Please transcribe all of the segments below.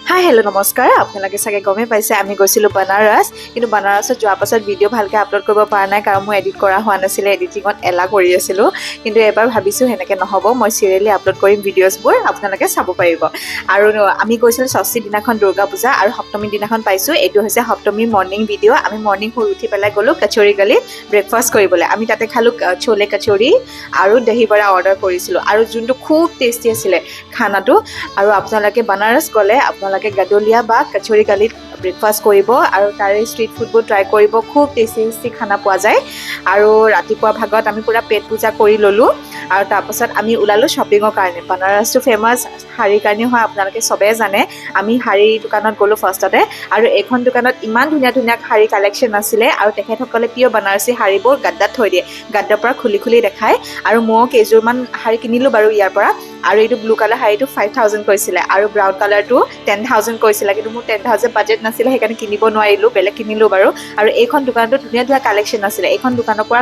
Hi hello' নমস্কাৰ। আপোনালোকে চাগে গমেই পাইছে আমি গৈছিলোঁ বানাৰস, কিন্তু বানাৰসত যোৱাৰ পাছত ভিডিঅ' ভালকৈ আপলোড কৰিব পৰা নাই, কাৰণ মই এডিট কৰা হোৱা নাছিলে, এডিটিঙত এলাহ কৰি আছিলোঁ। কিন্তু এবাৰ ভাবিছোঁ সেনেকৈ নহ'ব, মই চিৰিয়েলি আপলোড কৰিম ভিডিঅ'ছবোৰ, আপোনালোকে চাব পাৰিব। আৰু আমি গৈছিলোঁ ষষ্ঠীৰ দিনাখন দুৰ্গা পূজা আৰু সপ্তমীৰ দিনাখন পাইছোঁ। এইটো হৈছে সপ্তমীৰ মৰ্ণিং ভিডিঅ'। আমি মৰ্ণিং শুই উঠি পেলাই গ'লোঁ কচৌৰি গলিত ব্ৰেকফাষ্ট কৰিবলৈ। আমি তাতে খালোঁ চলে কচৌৰি আৰু দহি বৰা অৰ্ডাৰ কৰিছিলোঁ, আৰু যোনটো খুব টেষ্টি আছিলে খানাটো। আৰু আপোনালোকে বানাৰস গ'লে আপোনালোকে গাদোলিয়া বা কচৌৰি গলিত ব্ৰেকফাষ্ট কৰিব, আৰু তাৰে ষ্ট্ৰীট ফুডবোৰ ট্ৰাই কৰিব। খুব টেষ্টি টেষ্টি খানা পোৱা যায়। আৰু ৰাতিপুৱা ভাগত আমি পূৰা পেট পূজা কৰি ল'লোঁ, আৰু তাৰপাছত আমি ওলালোঁ শ্বপিঙৰ কাৰণে। বানাৰসটো ফেমাছ শাড়ীৰ কাৰণে হয়, আপোনালোকে চবেই জানে। আমি শাড়ী দোকানত গ'লোঁ ফাৰ্ষ্টতে, আৰু এইখন দোকানত ইমান ধুনীয়া ধুনীয়া শাড়ী কালেকশ্যন আছিলে, আৰু তেখেতসকলে পিয়ৰ বানাৰসী শাড়ীবোৰ গাদ্দাত থৈ দিয়ে, গাদ্দাৰ পৰা খুলি খুলি দেখায়। আৰু ময়ো কেইযোৰমান শাড়ী কিনিলোঁ বাৰু ইয়াৰ পৰা। আৰু এইটো ব্লু কালাৰ শাড়ীটো 5000 কৈছিলে, আৰু ব্ৰাউন কালাৰটো 10,000 কৈছিলে, কিন্তু মোৰ 10,000 বাজেট নাছিলে, সেইকাৰণে কিনিব নোৱাৰিলোঁ, বেলেগ কিনিলোঁ বাৰু। আৰু এইখন দোকানতো ধুনীয়া ধুনীয়া কালেকশ্যন আছিলে, এইখন দোকানৰ পৰা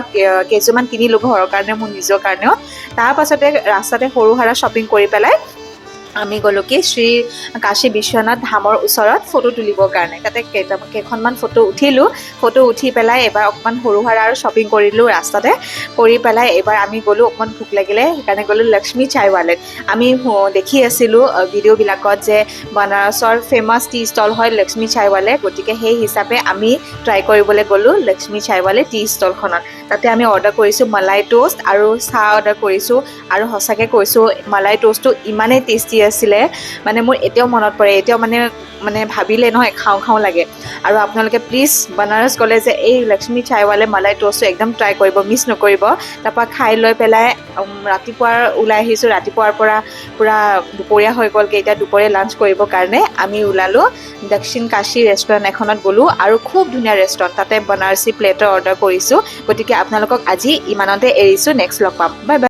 কেইযোৰমান কিনিলোঁ ঘৰৰ কাৰণে, মোৰ নিজৰ কাৰণেও। তাৰ পাছতে ৰাস্তাতে সৰু সুৰা শ্বপিং কৰি পেলাই আমি গ'লোঁ কি শ্ৰী কাশী বিশ্বনাথ ধামৰ ওচৰত ফটো তুলিবৰ কাৰণে। তাতে কেইখনমান ফটো উঠিলোঁ। ফটো উঠি পেলাই এবাৰ অকণমান সৰু সুৰা আৰু শ্বপিং কৰিলোঁ ৰাস্তাতে। কৰি পেলাই এবাৰ আমি গ'লোঁ, অকণমান ভোক লাগিলে সেইকাৰণে গ'লোঁ লক্ষ্মী চাইৱালেত। আমি দেখি আছিলোঁ ভিডিঅ'বিলাকত যে বানাৰসৰ ফেমাছ টি ষ্টল হয় লক্ষ্মী চাইৱালে, গতিকে সেই হিচাপে আমি ট্ৰাই কৰিবলৈ গ'লোঁ লক্ষ্মী চাইৱালে টি ষ্টলখনত। তাতে আমি অৰ্ডাৰ কৰিছোঁ মলাই টোষ্ট আৰু চাহ অৰ্ডাৰ কৰিছোঁ। আৰু সঁচাকৈ কৈছোঁ, মলাই টোষ্টটো ইমানেই টেষ্টি আছিলে, মানে মোৰ এতিয়াও মনত পৰে, এতিয়াও মানে ভাবিলে নহয় খাওঁ খাওঁ লাগে। আৰু আপোনালোকে প্লিজ বানাৰস গ'লে যে এই লক্ষ্মী চাইৱালে মলাই টোষ্টটো একদম ট্ৰাই কৰিব, মিছ নকৰিব। তাৰপৰা খাই লৈ পেলাই ৰাতিপুৱাৰ ওলাই আহিছোঁ। ৰাতিপুৱাৰ পৰা পূৰা দুপৰীয়া হৈ গ'লগৈ, এতিয়া দুপৰীয়া লাঞ্চ কৰিবৰ কাৰণে আমি ওলালোঁ দক্ষিণ কাশী ৰেষ্টুৰেণ্ট এখনত গ'লোঁ, আৰু খুব ধুনীয়া ৰেষ্টুৰেণ্ট, তাতে বানাৰসী প্লেটাৰ অৰ্ডাৰ কৰিছোঁ। গতিকে আপোনালোকক আজি ইমানতে এৰিছোঁ, নেক্সট লগ পাম, বাই বাই।